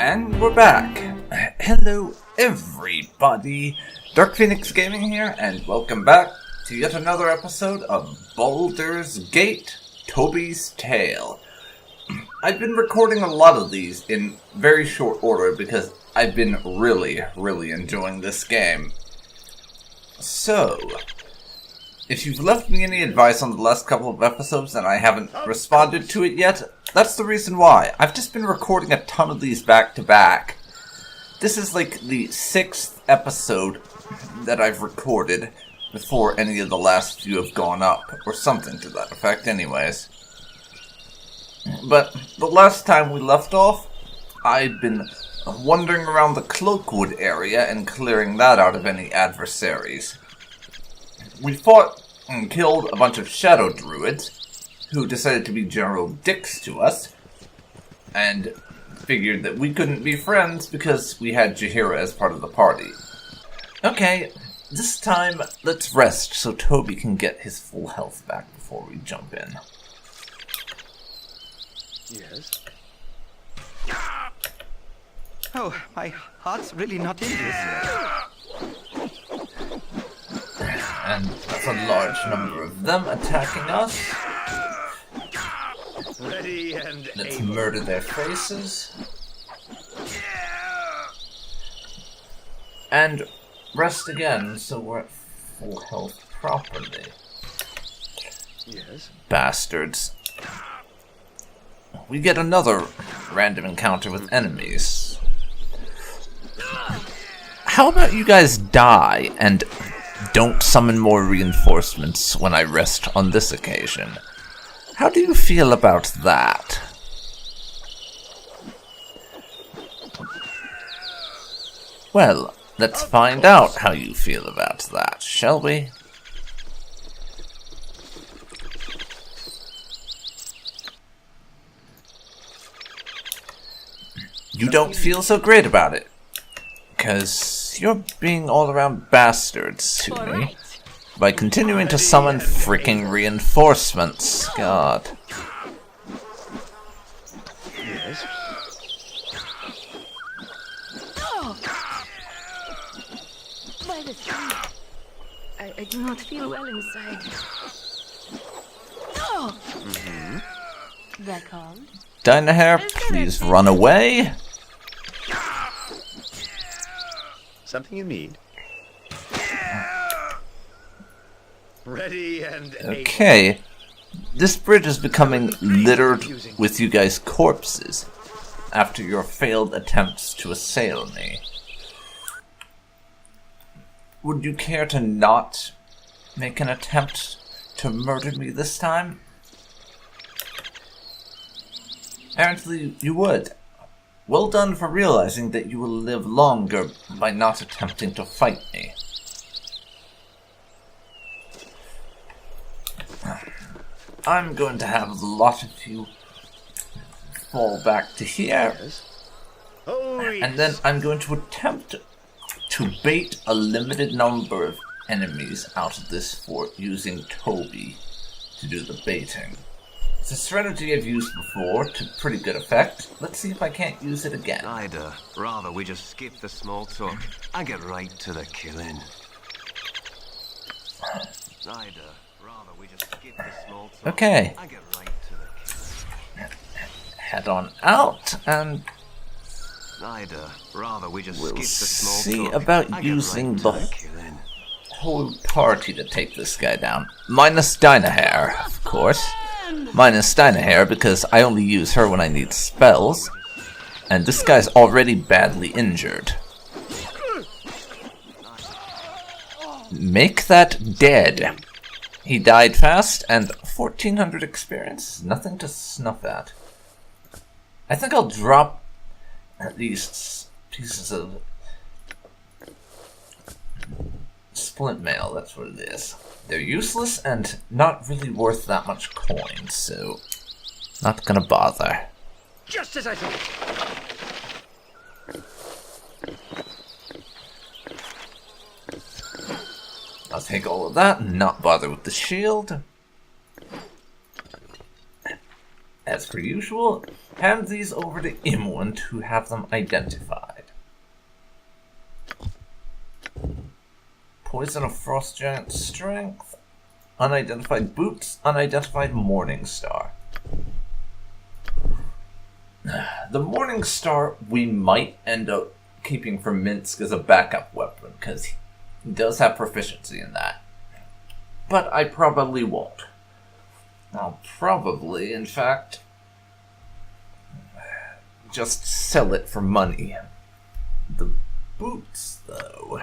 And we're back. Hello everybody, DarkPhoenix Gaming here, and welcome back to yet another episode of Baldur's Gate, Toby's Tale. I've been recording a lot of these in very short order because I've been really enjoying this game. So, if you've left me any advice on the last couple of episodes and I haven't responded to it yet, that's the reason why. I've just been recording a ton of these back to back. This is like the 6th episode that I've recorded before any of the last few have gone up, or something to that effect anyways. But the last time we left off, I'd been wandering around the Cloakwood area and clearing that out of any adversaries. We fought and killed a bunch of shadow druids, who decided to be general dicks to us, and figured that we couldn't be friends because we had Jaheira as part of the party. Okay, this time let's rest so Toby can get his full health back before we jump in. Yes? Oh, my heart's really not in this yet. And that's a large number of them attacking us. Ready and Let's murder their faces. And rest again so we're at full health properly. Yes? Bastards. We get another random encounter with enemies. How about you guys die and don't summon more reinforcements when I rest on this occasion? How do you feel about that? Well, let's find out how you feel about that, shall we? You don't feel so great about it, 'cause you're being all-around bastards to me. By continuing to summon freaking reinforcements. God. Yes? By the time I do not feel well inside. That calm? Dynahair, please run away. Something you need? Ready and Okay. This bridge is becoming littered with you guys' corpses after your failed attempts to assail me. Would you care to not make an attempt to murder me this time? Apparently you would. Well done for realizing that you will live longer by not attempting to fight me. I'm going to have a lot of you fall back to here. Yes? Oh, yes. And then I'm going to attempt to bait a limited number of enemies out of this fort using Toby to do the baiting. It's a strategy I've used before to pretty good effect. Let's see if I can't use it again. I'd rather we just skip the small talk and get right to the killing. I'd rather we just skip the small talk Okay. and get right to the killing. Head on out, and I'd rather we just we'll skip the small see talk about and get using right the to the killing. whole party to take this guy down. Minus Dynahair, of course. Minus Dynahair because I only use her when I need spells. And this guy's already badly injured. Make that dead. He died fast, and 1400 experience is nothing to snuff at. I think I'll drop these pieces of splint mail, that's what it is. They're useless and not really worth that much coin, so not gonna bother. Just as I thought. I'll take all of that and not bother with the shield. as per usual, hand these over to Imoen to have them identified. Poison of Frost Giant Strength, unidentified boots, unidentified Morning Star. The Morning Star we might end up keeping for Minsk as a backup weapon, because he does have proficiency in that. But I probably won't. I'll probably, in fact, just sell it for money. The boots, though.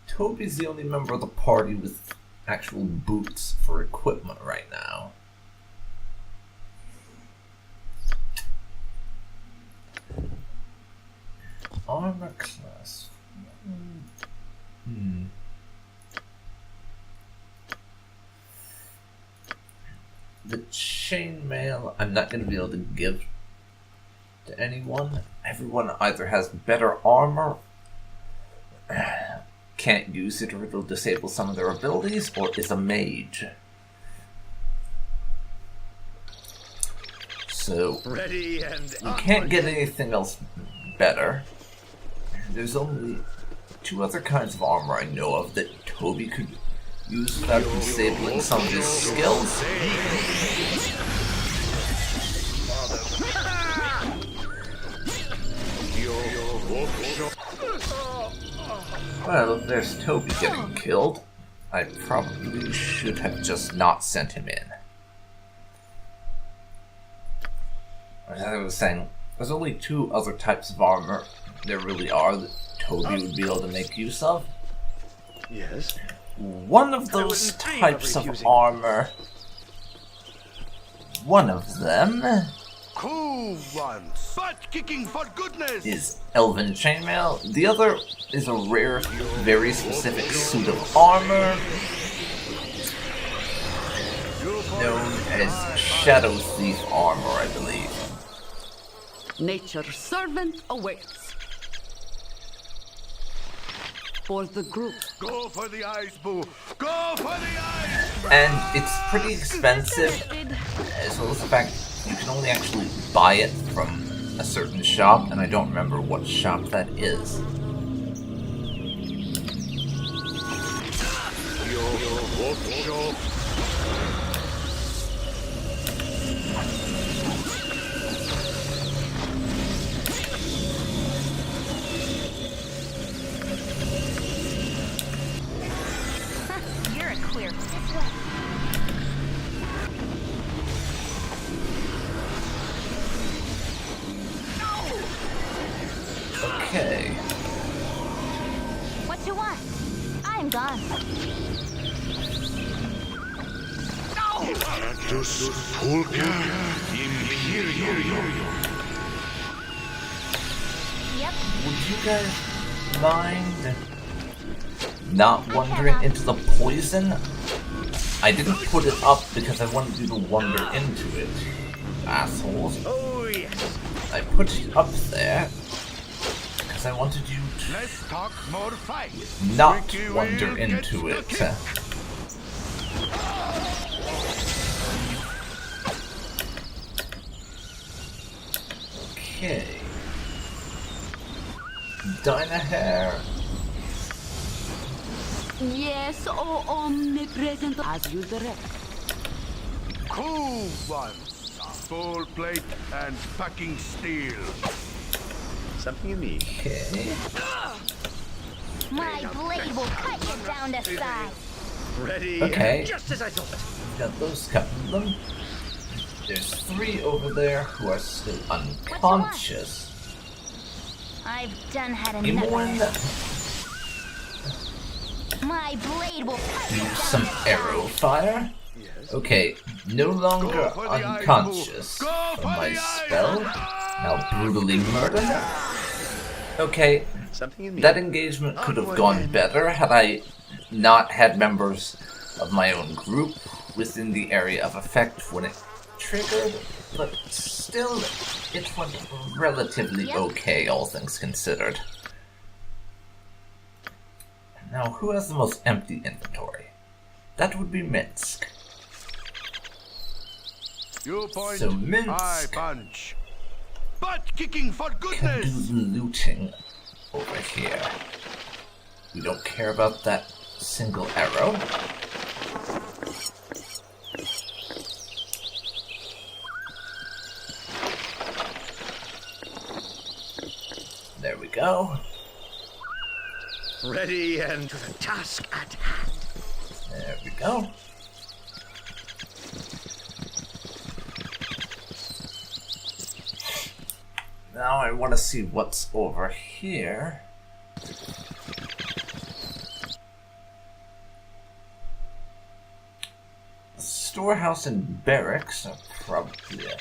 Toby's the only member of the party with actual boots for equipment right now. Armor class. The chainmail I'm not going to be able to give to anyone. Everyone either has better armor, can't use it, or it'll disable some of their abilities, or is a mage. So, Ready and you can't get anything else better. There's only 2 other kinds of armor I know of that Toby could use without disabling some of his skills. Well, there's Toby getting killed. I probably should have just not sent him in. As I was saying, there's only 2 other types of armor there really are that Toby would be able to make use of. yes. One of those types of armor, one of them Cool ones. Butt kicking for goodness. is Elven Chainmail. The other is a rare, very specific suit of armor known as Shadow Thief armor, I believe. Nature's servant awaits. For the group. Go for the eyes, boo. Go for the eyes. And it's pretty expensive, as well as the fact you can only actually buy it from a certain shop, and I don't remember what shop that is. You're a queer. Okay. What you want? I'm gone. Yep. Would you guys mind not wandering into the poison? I didn't put it up because I wanted you to wander into it, assholes. Oh yes. I put it up there because I wanted you Let's talk more fight. to not Ricky wander Will into gets it. the kick. Okay. Dynahair. Yes, oh omnipresent as you direct. Cool ones. Full plate and packing steel. Something you need. Okay. My blade will cut you down to size. Ready. Okay. Just as I thought. Got those couple of them. There's 3 over there who are still unconscious. I've done had enough. Imoen, My blade will cut you use down some to size. arrow fire. Yes. Okay, no longer Go for the eyes, unconscious boo. Go from for my the eyes. spell. Now brutally murder her. Okay, Something you need. that engagement could have gone better had I not had members of my own group within the area of effect when it triggered, but still, it went relatively okay, all things considered. Now, who has the most empty inventory? That would be Minsk. You point, So I Minsk punch. Butt kicking for can do goodness! the looting over here. We don't care about that single arrow. There we go. Ready and to the task at hand. There we go. Now I want to see what's over here. The storehouse and barracks are probably a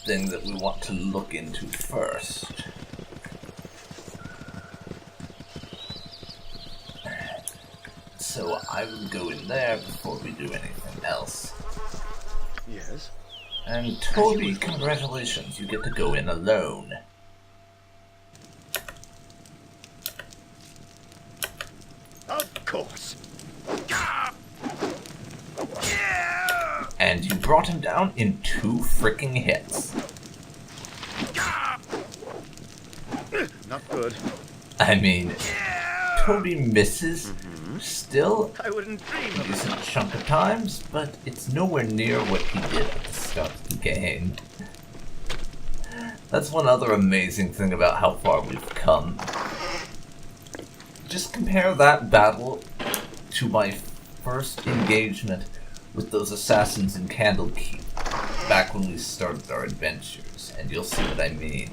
thing that we want to look into first. So I will go in there before we do anything else. Yes. And Toby, congratulations, you get to go in alone. Of course. And you brought him down in 2 freaking hits. Not good. I mean, Toby misses still I wouldn't dream a of it. decent chunk of times, but it's nowhere near what he did at the start of the game. That's one other amazing thing about how far we've come. Just compare that battle to my first engagement with those assassins in Candlekeep back when we started our adventures, and you'll see what I mean.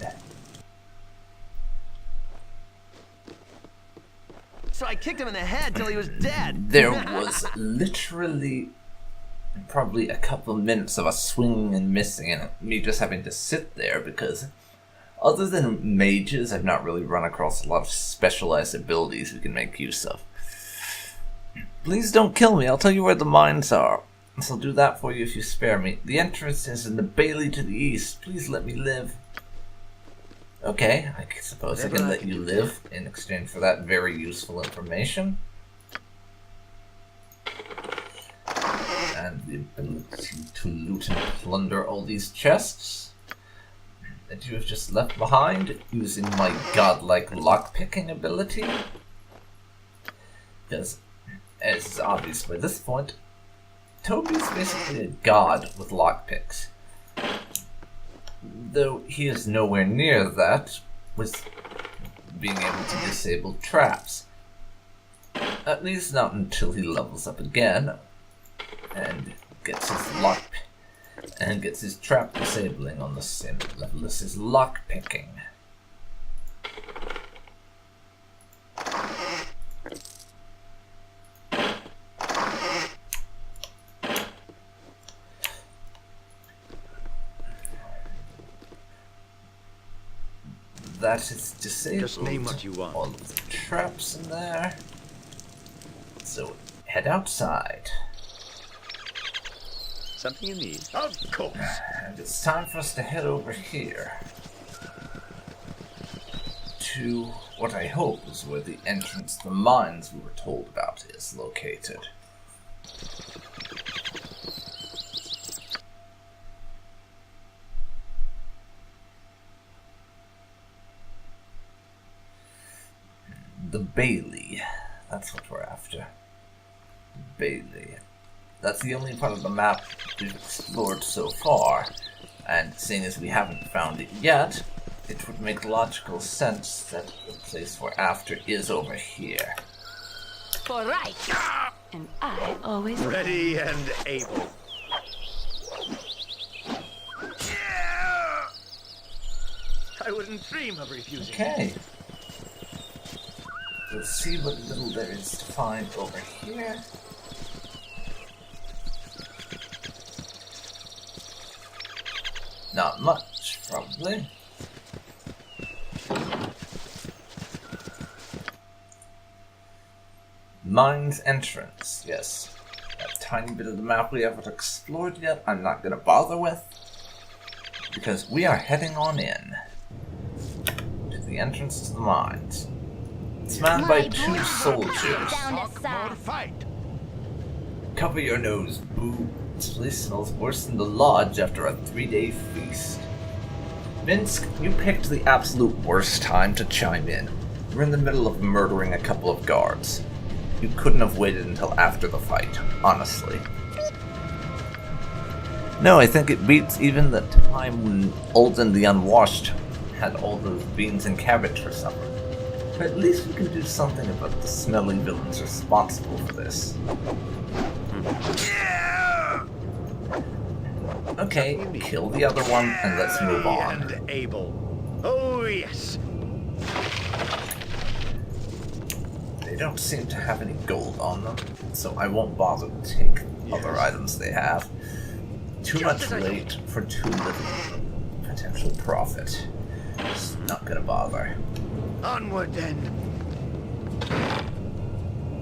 So I kicked him in the head till he was dead. There was literally probably a couple of minutes of us swinging and missing and me just having to sit there because other than mages, I've not really run across a lot of specialized abilities we can make use of. Please don't kill me, I'll tell you where the mines are. I'll do that for you if you spare me. The entrance is in the bailey to the east. Please let me live. Okay, I suppose I can let you live in exchange for that very useful information. And the ability to loot and plunder all these chests that you have just left behind using my godlike lockpicking ability. Because, as is obvious by this point, Toby's basically a god with lockpicks. Though he is nowhere near that with being able to disable traps. At least not until he levels up again and gets his trap disabling on the same level as his lock picking. That is disabled. Just name what you want. All of the traps in there. So head outside. Something you need? Of course. And it's time for us to head over here. To what I hope is where the entrance to the mines we were told about is located. The Bailey. That's what we're after. Bailey. That's the only part of the map we've explored so far, and seeing as we haven't found it yet, it would make logical sense that the place we're after is over here. For right. And I always Ready and able. I wouldn't dream of refusing. Okay. We'll see what little there is to find over here. Not much, probably. Mines entrance, yes. That tiny bit of the map we haven't explored yet, I'm not gonna bother with. Because we are heading on in to the entrance to the mines. It's manned by 2 soldiers. Talk more fight. Cover your nose, boo. This place smells worse than the lodge after a 3-day feast. Vince, you picked the absolute worst time to chime in. We're in the middle of murdering a couple of guards. You couldn't have waited until after the fight, honestly. No, I think it beats even the time when Olden the Unwashed had all those beans and cabbage for supper. But at least we can do something about the smelly villains responsible for this. Okay, kill the other one and let's move on. And able. Oh yes. They don't seem to have any gold on them, so I won't bother to take other items they have. Too much late for too little potential profit. Just not gonna bother. Onward then.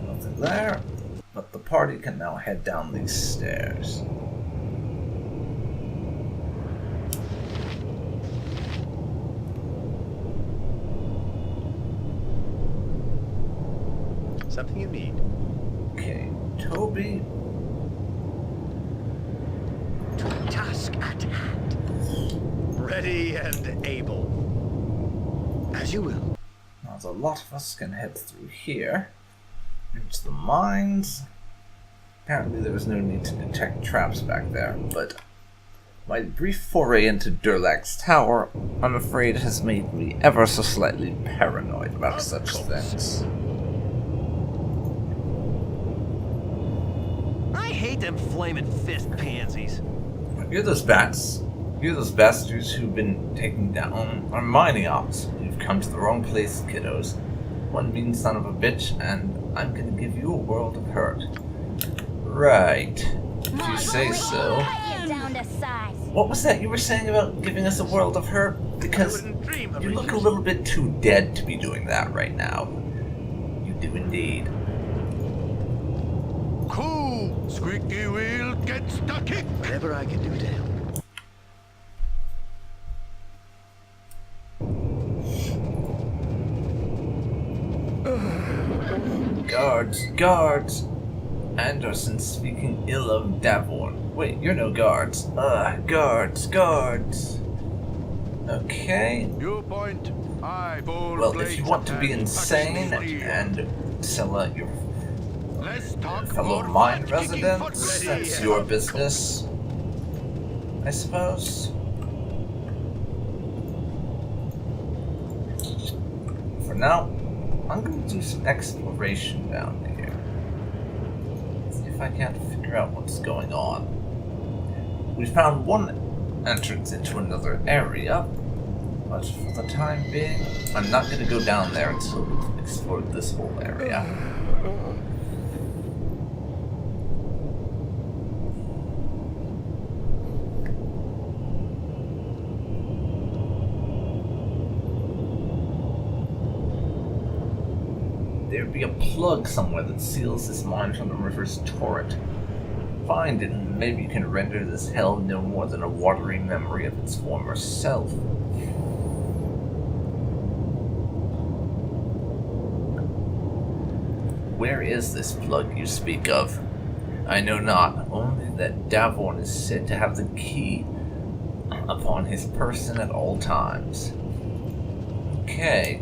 Nothing there, but the party can now head down these stairs. Something you need. Okay, Toby. Task at hand. Ready and able. As you will. Now, a lot of us can head through here. Into the mines. Apparently there was no need to detect traps back there, but my brief foray into Durlag's tower, I'm afraid, has made me ever so slightly paranoid about such things. I hate them flaming fist pansies. You're those bats. You're those bastards who've been taking down our mining ops. You've come to the wrong place, kiddos. One mean son of a bitch, and I'm gonna give you a world of hurt. Right. If you say so. What was that you were saying about giving us a world of hurt? Because you look a little bit too dead to be doing that right now. You do indeed. Cool. Squeaky wheel, get stucky. Whatever I can do to help. Guards, guards! Anderson speaking ill of Davorn. Wait, you're no guards. Guards, guards. Okay. Your point. I bold. Well, if you want to be insane and sell out your fellow mine residents, that's your business, I suppose. For now, I'm going to do some exploration down here. See if I can't figure out what's going on. We found one entrance into another area, but for the time being, I'm not going to go down there until we've explored this whole area. There'd be a plug somewhere that seals this mine from the river's torrent. Find it, and maybe you can render this hell no more than a watery memory of its former self. Where is this plug you speak of? I know not, only that Davorn is said to have the key upon his person at all times. Okay,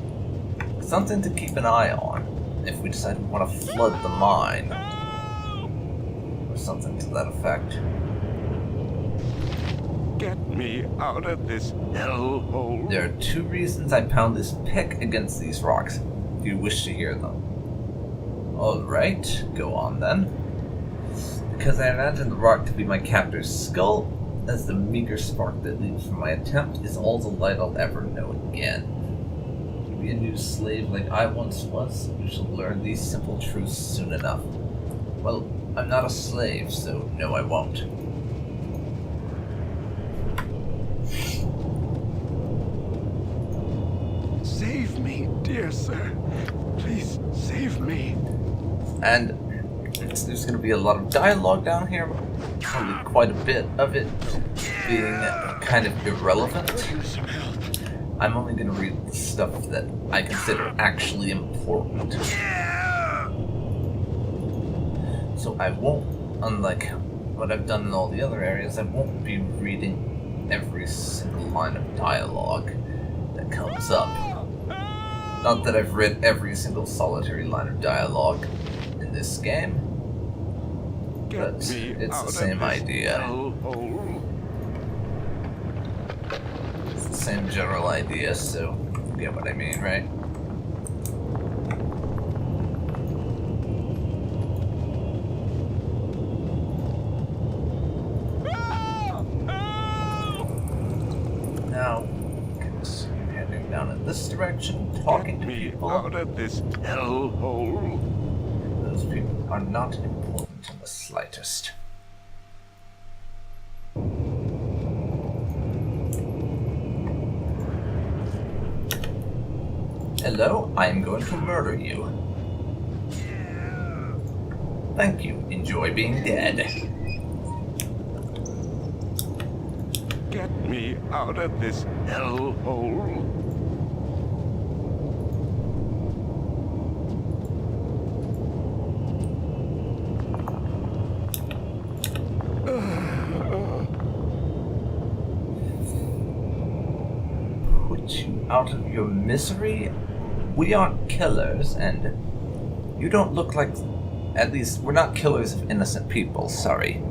something to keep an eye on if we decide we want to flood the mine. Or something to that effect. Get me out of this hellhole. There are two reasons I pound this pick against these rocks. Do you wish to hear them? Alright, go on then. Because I imagine the rock to be my captor's skull, as the meager spark that leaves from my attempt is all the light I'll ever know again. To be a new slave like I once was, you shall learn these simple truths soon enough. Well, I'm not a slave, so no, I won't. Save me, dear sir. Please save me. And there's going to be a lot of dialogue down here, probably quite a bit of it being kind of irrelevant. I'm only going to read the stuff that I consider actually important. So I won't, unlike what I've done in all the other areas, I won't be reading every single line of dialogue that comes up. Not that I've read every single solitary line of dialogue in this game, but it's the same idea. It's the same general idea, so you get what I mean, right? Now, continue heading down in this direction, talking to people. Out of this hellhole. Those people are not important in the slightest. Hello, I am going to murder you. Thank you. Enjoy being dead. Get me out of this hellhole. Put you out of your misery? We aren't killers, and you don't look like... At least, we're not killers of innocent people, sorry.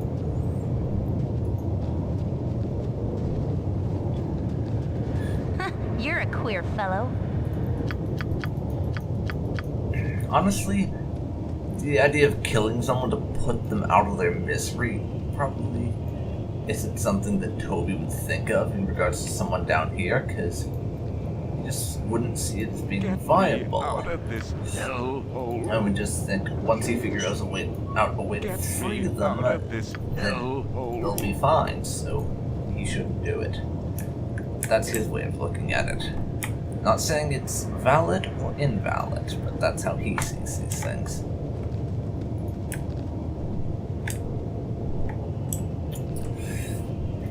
You're a queer fellow. Honestly, the idea of killing someone to put them out of their misery probably isn't something that Toby would think of in regards to someone down here, because he just wouldn't see it as being viable. Out of this hellhole. I would just think once he figures out a way to free them, then they'll be fine, so he shouldn't do it. That's his way of looking at it. Not saying it's valid or invalid, but that's how he sees these things.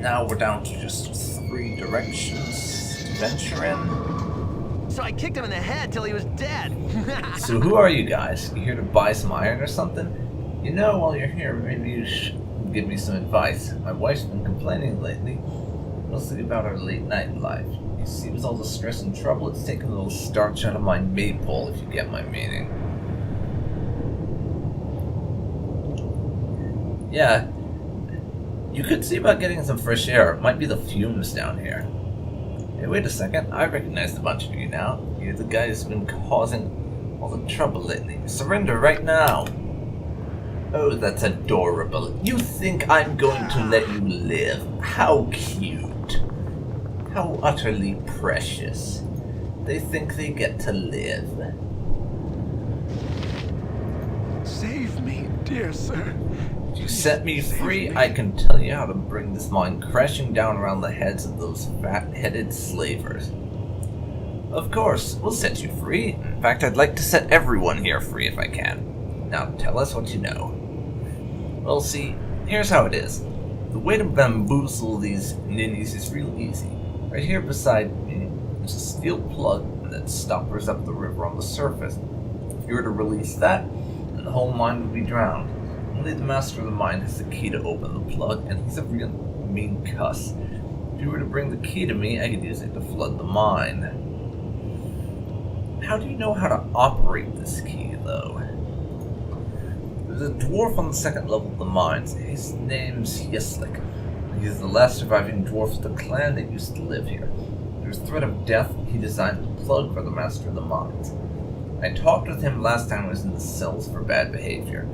Now we're down to just 3 directions to venture in. So I kicked him in the head till he was dead. So who are you guys? You here to buy some iron or something? You know, while you're here, maybe you should give me some advice. My wife's been complaining lately, mostly about her late night life. You see, with all the stress and trouble, it's taken a little starch out of my maypole, if you get my meaning. Yeah, you could see about getting some fresh air. It might be the fumes down here. Hey, wait a second. I recognize a bunch of you now. You're the guy who's been causing all the trouble lately. Surrender right now. Oh, that's adorable. You think I'm going to let you live? How cute. How utterly precious. They think they get to live. Save me, dear sir. If you set me free, I can tell you how to bring this mine crashing down around the heads of those fat-headed slavers. Of course, we'll set you free. In fact, I'd like to set everyone here free if I can. Now, tell us what you know. Well, see, here's how it is. The way to bamboozle these ninnies is real easy. Right here beside me, there's a steel plug that stoppers up the river on the surface. If you were to release that, then the whole mine would be drowned. Only the master of the mine has the key to open the plug, and he's a real mean cuss. If you were to bring the key to me, I could use it to flood the mine. How do you know how to operate this key, though? There's a dwarf on the 2nd level of the mines. His name's Yislik. He's the last surviving dwarf of the clan that used to live here. There's threat of death. He designed a plug for the master of the mines. I talked with him last time I was in the cells for bad behavior.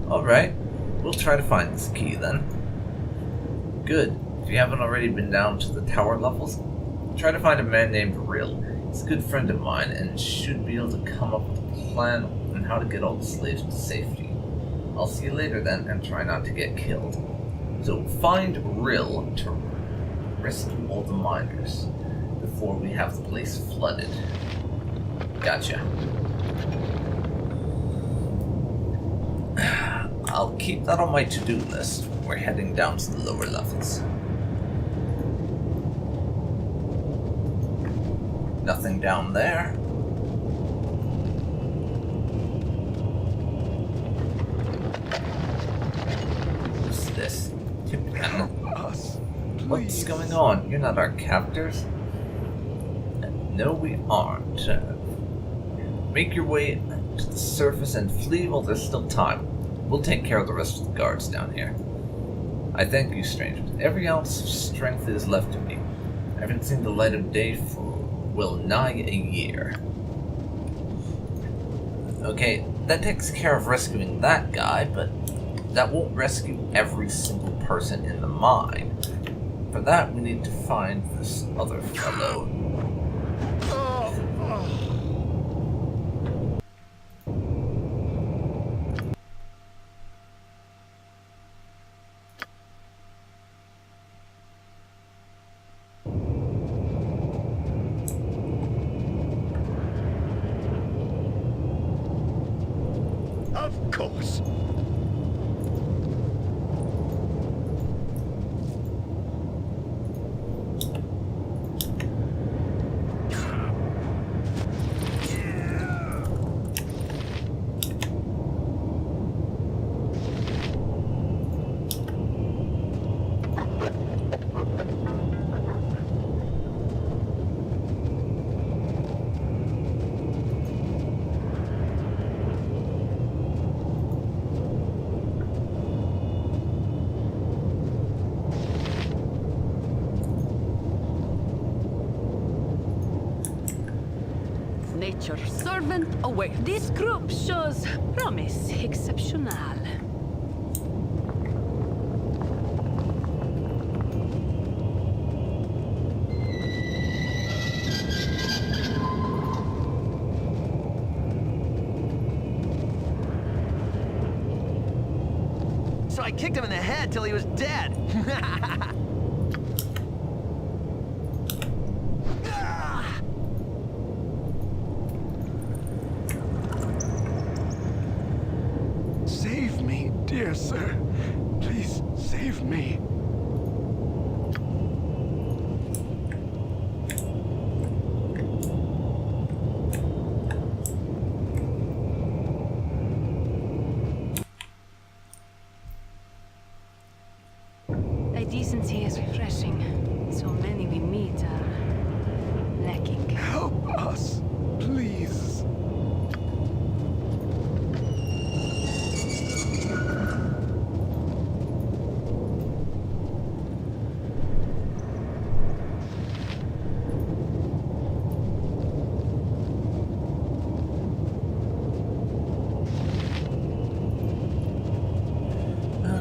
Alright, we'll try to find this key then. Good. If you haven't already been down to the tower levels, try to find a man named Rill. He's a good friend of mine and should be able to come up with a plan on how to get all the slaves to safety. I'll see you later then, and try not to get killed. So find Rill to rescue all the miners before we have the place flooded. Gotcha. I'll keep that on my to-do list. We're heading down to the lower levels. Nothing down there. What's going on? You're not our captors. No, we aren't. Make your way to the surface and flee while there's still time. We'll take care of the rest of the guards down here. I thank you, stranger. Every ounce of strength is left in me. I haven't seen the light of day for, well, nigh a year. Okay, that takes care of rescuing that guy, but that won't rescue every single person in the mine. For that, we need to find this other fellow. Of course. Nature's servant away. This group shows promise exceptional. So I kicked him in the head till he was dead. Save me, dear sir. Please save me. Thy decency is refreshing. So many we meet are lacking. Help us, please.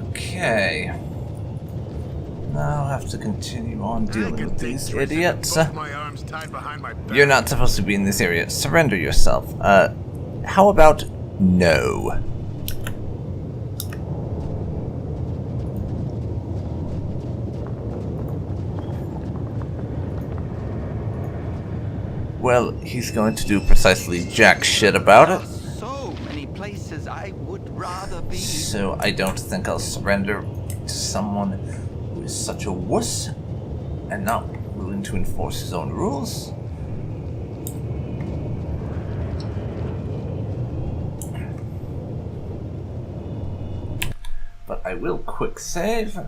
Okay. Now I'll have to continue on dealing with these idiots. My arms tied behind my back. You're not supposed to be in this area. Surrender yourself. How about no? Well, he's going to do precisely jack shit about it. So many places I would rather be. So I don't think I'll surrender to someone who is such a wuss and not willing to enforce his own rules. But I will quick save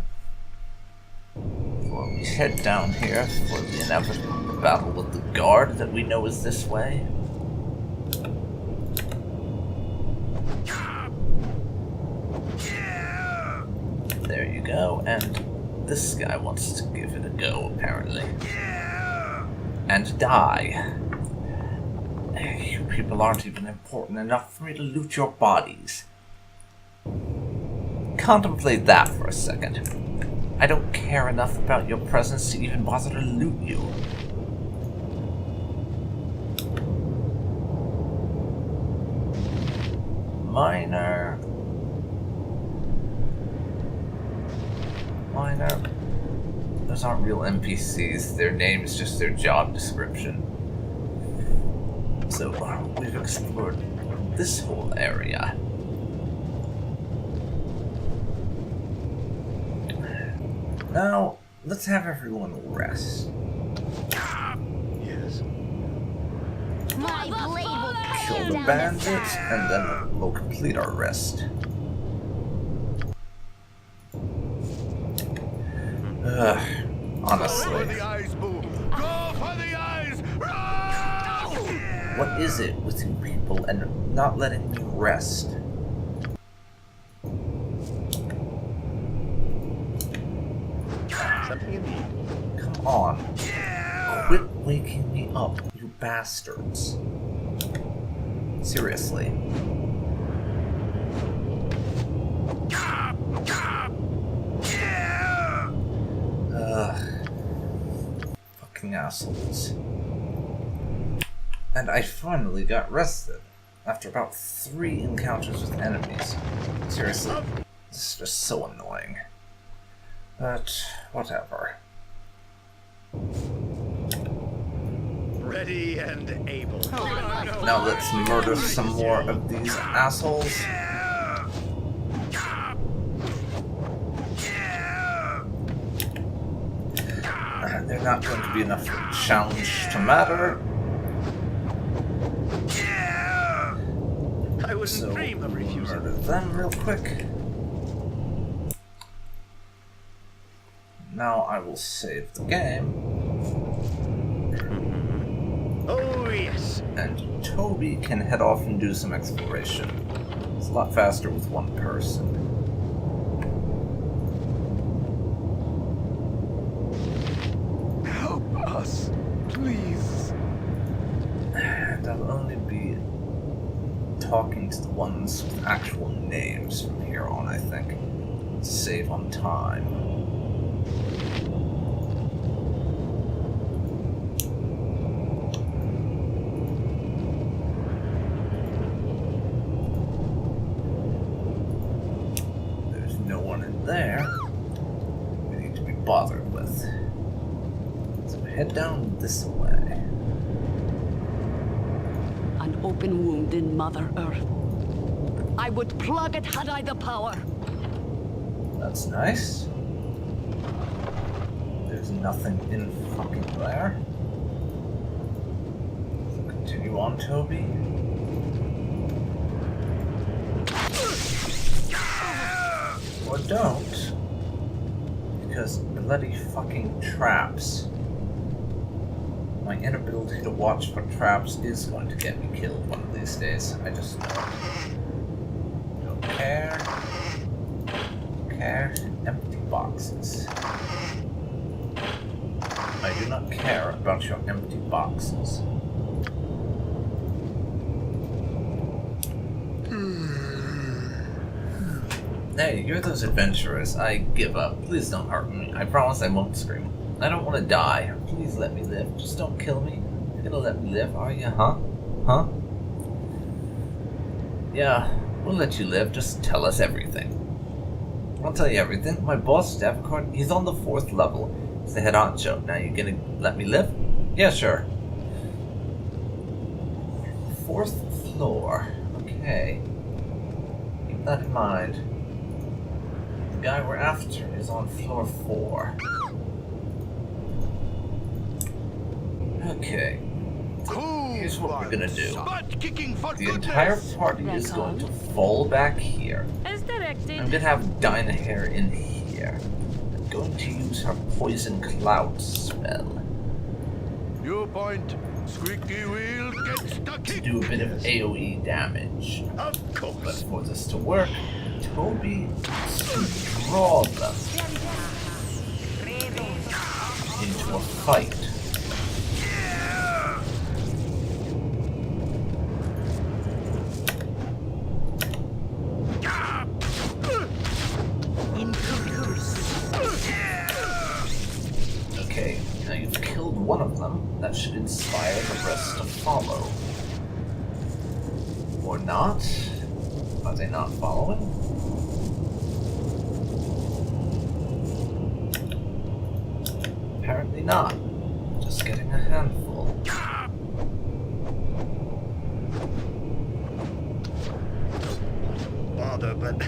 before we head down here for the inevitable battle with the guard that we know is this way. There you go, and this guy wants to give it a go, apparently. And die. You people aren't even important enough for me to loot your bodies. Contemplate that for a second. I don't care enough about your presence to even bother to loot you. Minor. Those aren't real NPCs. Their name is just their job description. So we've explored this whole area. Now, let's have everyone rest. Yes. My blade will cut Kill the down bandits, and then we'll complete our rest. honestly. Go for the eyes, boo! Go for the eyes! What is it with you people and not letting me rest? Something you need? Come on. Quit waking me up, you bastards. Seriously. Fucking assholes. And I finally got rested after about 3 encounters with enemies. Seriously, this is just so annoying. But whatever. Ready and able. Now let's murder some more of these assholes. They're not going to be enough for a challenge to matter. I wouldn't So dream of we'll refusing. murder them real quick. Now I will save the game. Oh, yes. And Toby can head off and do some exploration. It's a lot faster with one person. Help us, please. And I'll only be talking to the ones with actual names from here on, I think. To save on time. There's no one in there we need to be bothered with. So head down this way. An open wound in Mother Earth. I would plug it had I the power. That's nice. There's nothing in fucking there. So continue on, Toby. Or don't. Because bloody fucking traps. My inability to watch for traps is going to get me killed one of these days. I just know. Don't care. Care. Empty boxes. I do not care about your empty boxes. Hey, you're those adventurers. I give up. Please don't hurt me. I promise I won't scream. I don't want to die. Please let me live. Just don't kill me. You're gonna let me live, are you, huh? Huh? Yeah, we'll let you live. Just tell us everything. I'll tell you everything. My boss, Davenport, he's on the 4th level. He's the head honcho. Now you gonna let me live? Yeah, sure. 4th floor. Okay. Keep that in mind. The guy we're after is on floor 4. Okay. Here's what we're gonna do. The entire party is going to fall back here. As directed. I'm gonna have Dinah Hair in here. I'm going to use her poison cloud spell New point. Squeaky wheel gets stuck to in. do a bit of AoE damage. Of But course. for this to work, Toby needs to draw them into a fight. Okay, now you've killed one of them. That should inspire the rest to follow. Or not? Are they not following? Apparently not. Just getting a handful. Baldur, but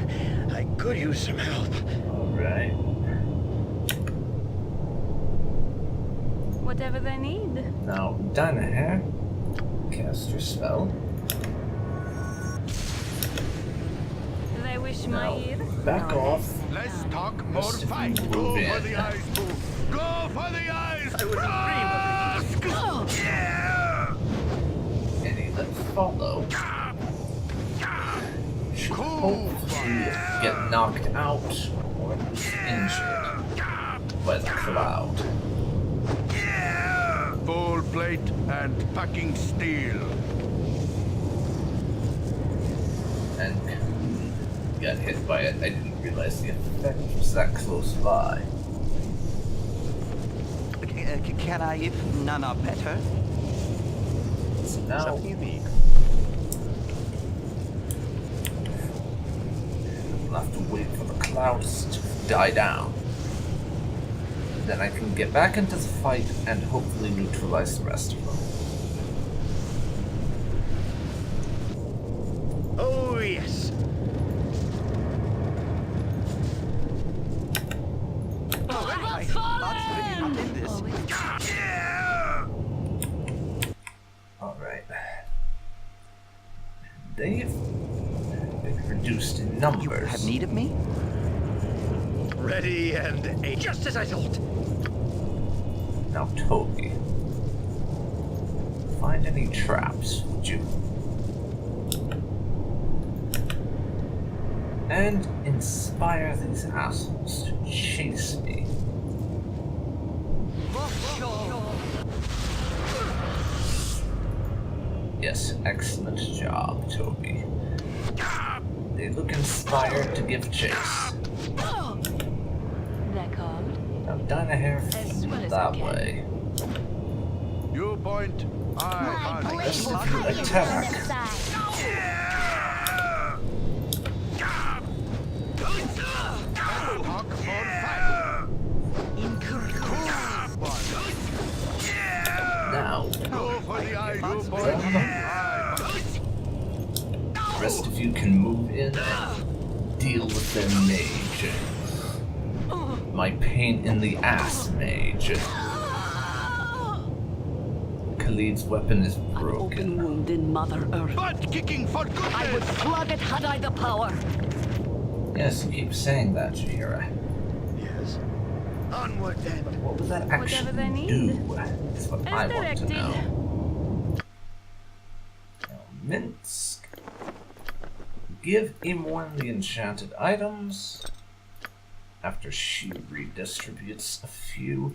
I could use some help. Alright. Whatever they need. Now, Dinah Hair, cast your spell. They wish Now, my ear. back off. Let's talk more Just if you fight. move Go for in. the eyes, boo. Go for the eyes! I would dream of it. Any that follow should hopefully get knocked out or at least injured by the cloud. Full plate and packing steel. And got hit by it. I didn't realize the effect was that close by. Can I, if none are better? So now Something you need. I'll have to wait for the clouds to die down. Then I can get back into the fight and hopefully neutralize the rest of them. Oh, yes. My heart's really not in this. Alright. They've been reduced in numbers. You have need of me? Ready and aim. Just as I thought. Now, Toby. Find any traps, would you? And inspire these assholes to chase me. Yes, excellent job, Toby. They look inspired to give chase. They're called. Now, Dynahair As well as that I can. way. You point, I hunt. Let's attack. Hawk on fire. Now, Go for the eye, you point. I hunt. the rest of you can move in and deal with their mage. My pain in the ass mage. Khalid's weapon is Open broken. wound in Mother Earth. Butt kicking for goodness. I would plug it had I the power. Yes, you keep saying that, Jahira. Yes. Onward then. But what would that actually they need. do? That's what I want to directed. know. Now, Minsk. Give Imoen the enchanted items. After she redistributes a few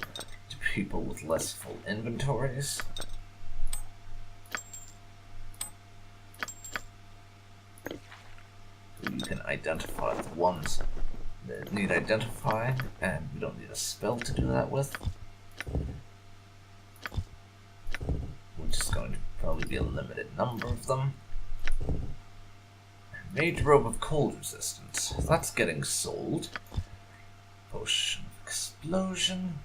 to people with less full inventories. So you can identify the ones that need identifying, and we don't need a spell to do that with. Which is going to probably be a limited number of them. Mage Robe of Cold Resistance. That's getting sold. Potion of Explosion.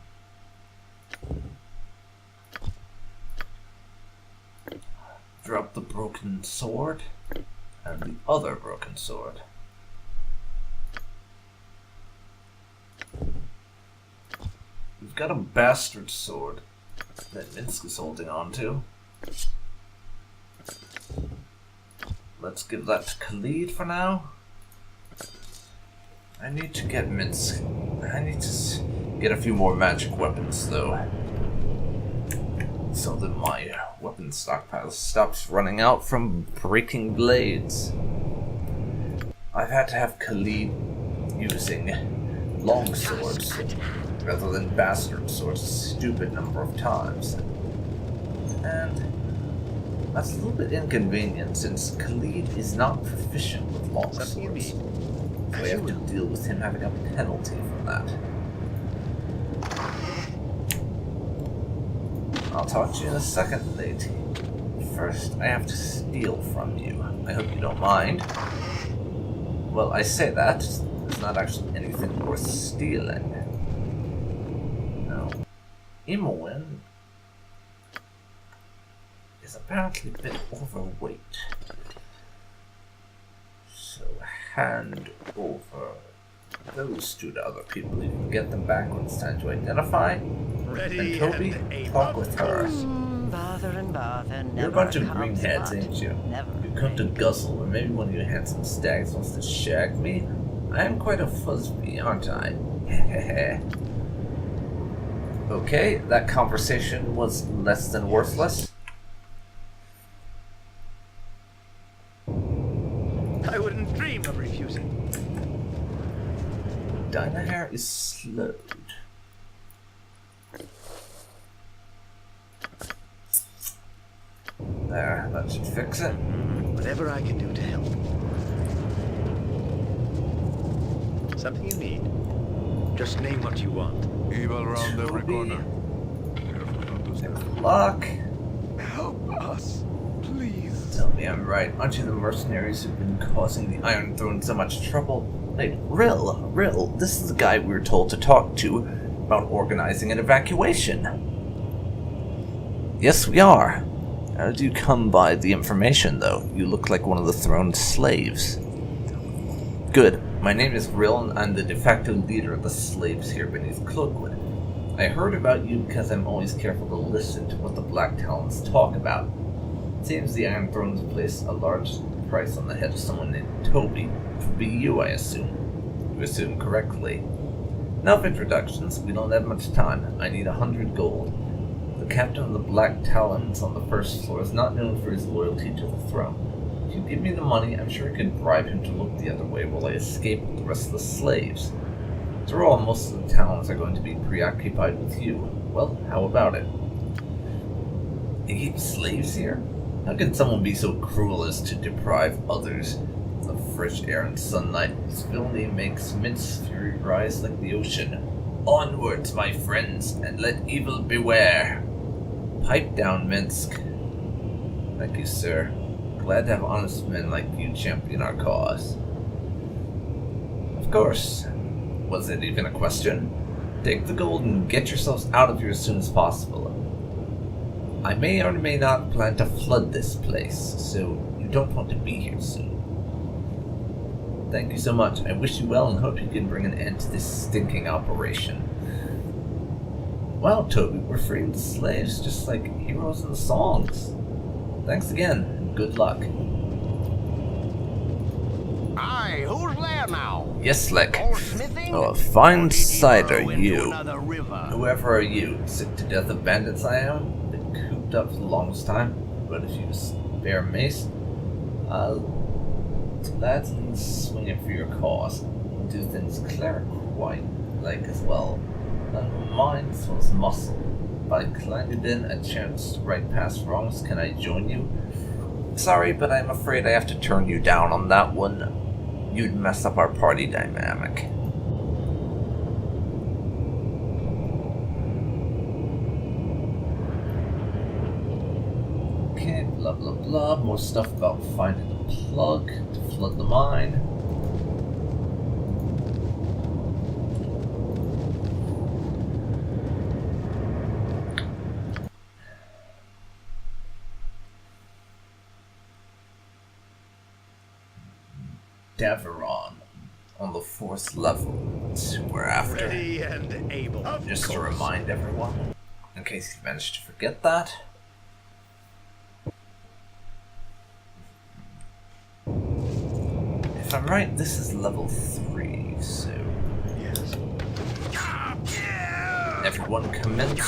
Drop the broken sword. And the other broken sword. We've got a bastard sword that Minsk is holding on to. Let's give that to Khalid for now. I need to get Minsk. I need to get a few more magic weapons though. So that my weapon stockpile stops running out from breaking blades. I've had to have Khalid using long swords rather than bastard swords a stupid number of times. And that's a little bit inconvenient since Khalid is not proficient with long swords. So we have to deal with him having a penalty from that. I'll talk to you in a second, lady. First, I have to steal from you. I hope you don't mind. Well, I say that. There's not actually anything worth stealing. Now, Imoen is apparently a bit overweight. So hand over those two to other people. You can get them back when it's time to identify. Ready And Toby, aim. talk with her. Bother and bother. You're a bunch of greenheads, ain't you? You come to guzzle, or maybe one of you handsome stags wants to shag me. I am quite a fuzzbee, aren't I? Okay, that conversation was less than worthless. I wouldn't dream of refusing. Dynahair is slowed. There, that should fix it. Whatever I can do to help. Something you need? Just name what you want. Evil round every Toby. corner. Careful not to step. Luck. Help us, please. Tell me I'm right. Aren't you the mercenaries who've been causing the Iron Throne so much trouble? Wait, Rill, this is the guy we were told to talk to about organizing an evacuation. Yes, we are. How did you come by the information, though? You look like one of the throne's slaves. Good. My name is Rill, and I'm the de facto leader of the slaves here beneath Cloakwood. I heard about you because I'm always careful to listen to what the Black Talons talk about. It seems the Iron Throne's placed a large price on the head of someone named Toby, which would be you, I assume. You assume correctly. Enough introductions, we don't have much time. I need 100 gold. The captain of the Black Talons on the first floor is not known for his loyalty to the throne. If you give me the money, I'm sure I can bribe him to look the other way while I escape with the rest of the slaves. After all, most of the Talons are going to be preoccupied with you. Well, how about it? You keep slaves here? How can someone be so cruel as to deprive others of fresh air and sunlight? This villainy makes Mint's fury rise like the ocean. Onwards, my friends, and let evil beware. Pipe down, Minsk. Thank you, sir. Glad to have honest men like you champion our cause. Of course. Was it even a question? Take the gold and get yourselves out of here as soon as possible. I may or may not plan to flood this place, so you don't want to be here soon. Thank you so much. I wish you well and hope you can bring an end to this stinking operation. Wow, Toby, we're freeing the slaves just like heroes in the songs. Thanks again, and good luck. Aye, who's there now? Yes, Slick. More smithing? Oh, a fine Or did sight are burrow into you. another river? Whoever are you? Sick to death of bandits I am? Been cooped up for the longest time, but if you spare mace, I'll gladly swing for your cause. Do things cleric-wide like as well. None mind as well as muscle. If I clanged in a chance to right past wrongs, can I join you? Sorry, but I'm afraid I have to turn you down on that one. You'd mess up our party dynamic. Okay, blah blah blah. More stuff about finding a plug to flood the mine. Daveron on the 4th level. That's who we're after. Ready and able. Just to remind everyone, in case you managed to forget that. If I'm right, this is level 3, so... Yes. Everyone commence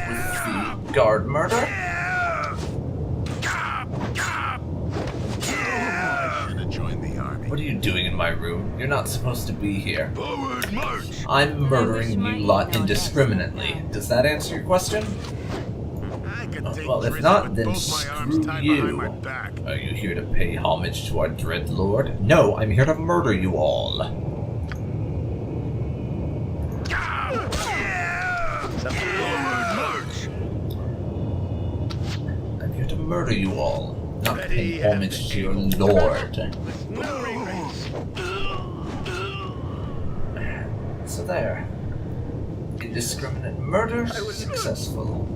with the guard murder. What are you doing in my room? You're not supposed to be here. Forward march! I'm murdering you lot indiscriminately. Does that answer your question? I can take Well, if prison not, with then both my arms screw tied you. behind my back. Are you here to pay homage to our dread lord? No, I'm here to murder you all. Forward march! I'm here to murder you all, not Ready pay homage to your lord. No regrets. So there. Indiscriminate murder successful.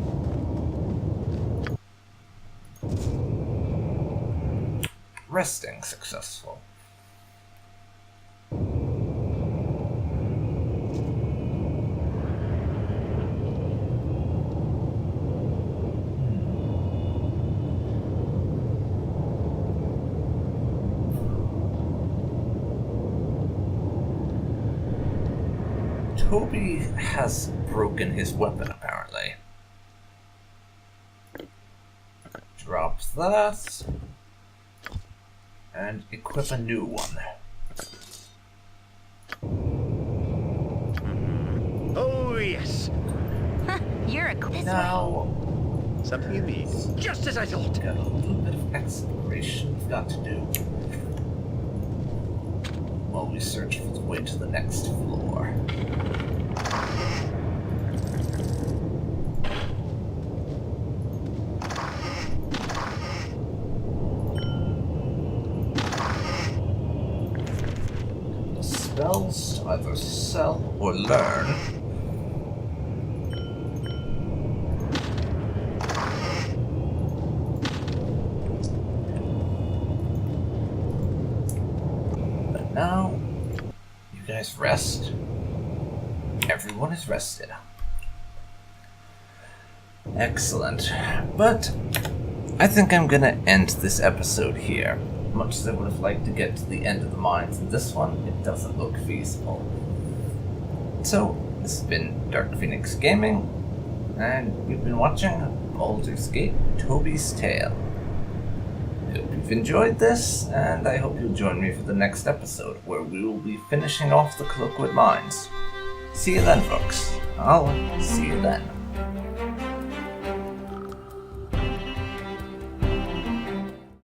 Resting successful. Toby has broken his weapon, apparently. Drop that. And equip a new one. Oh, yes. You're a cool. Now, Something you need. Just as I thought. got a little bit of exploration we've got to do. While we search for the way to the next floor. The spells to either sell or learn. Now, you guys rest. Everyone is rested. Excellent. But I think I'm gonna end this episode here. Much as I would have liked to get to the end of the mines in this one, it doesn't look feasible. So, this has been DarkPhoenix Gaming, and we've been watching Baldur's Gate, Toby's Tale. I hope you've enjoyed this, and I hope you'll join me for the next episode, where we will be finishing off the Cloakwood mines. See you then, folks. I'll see you then.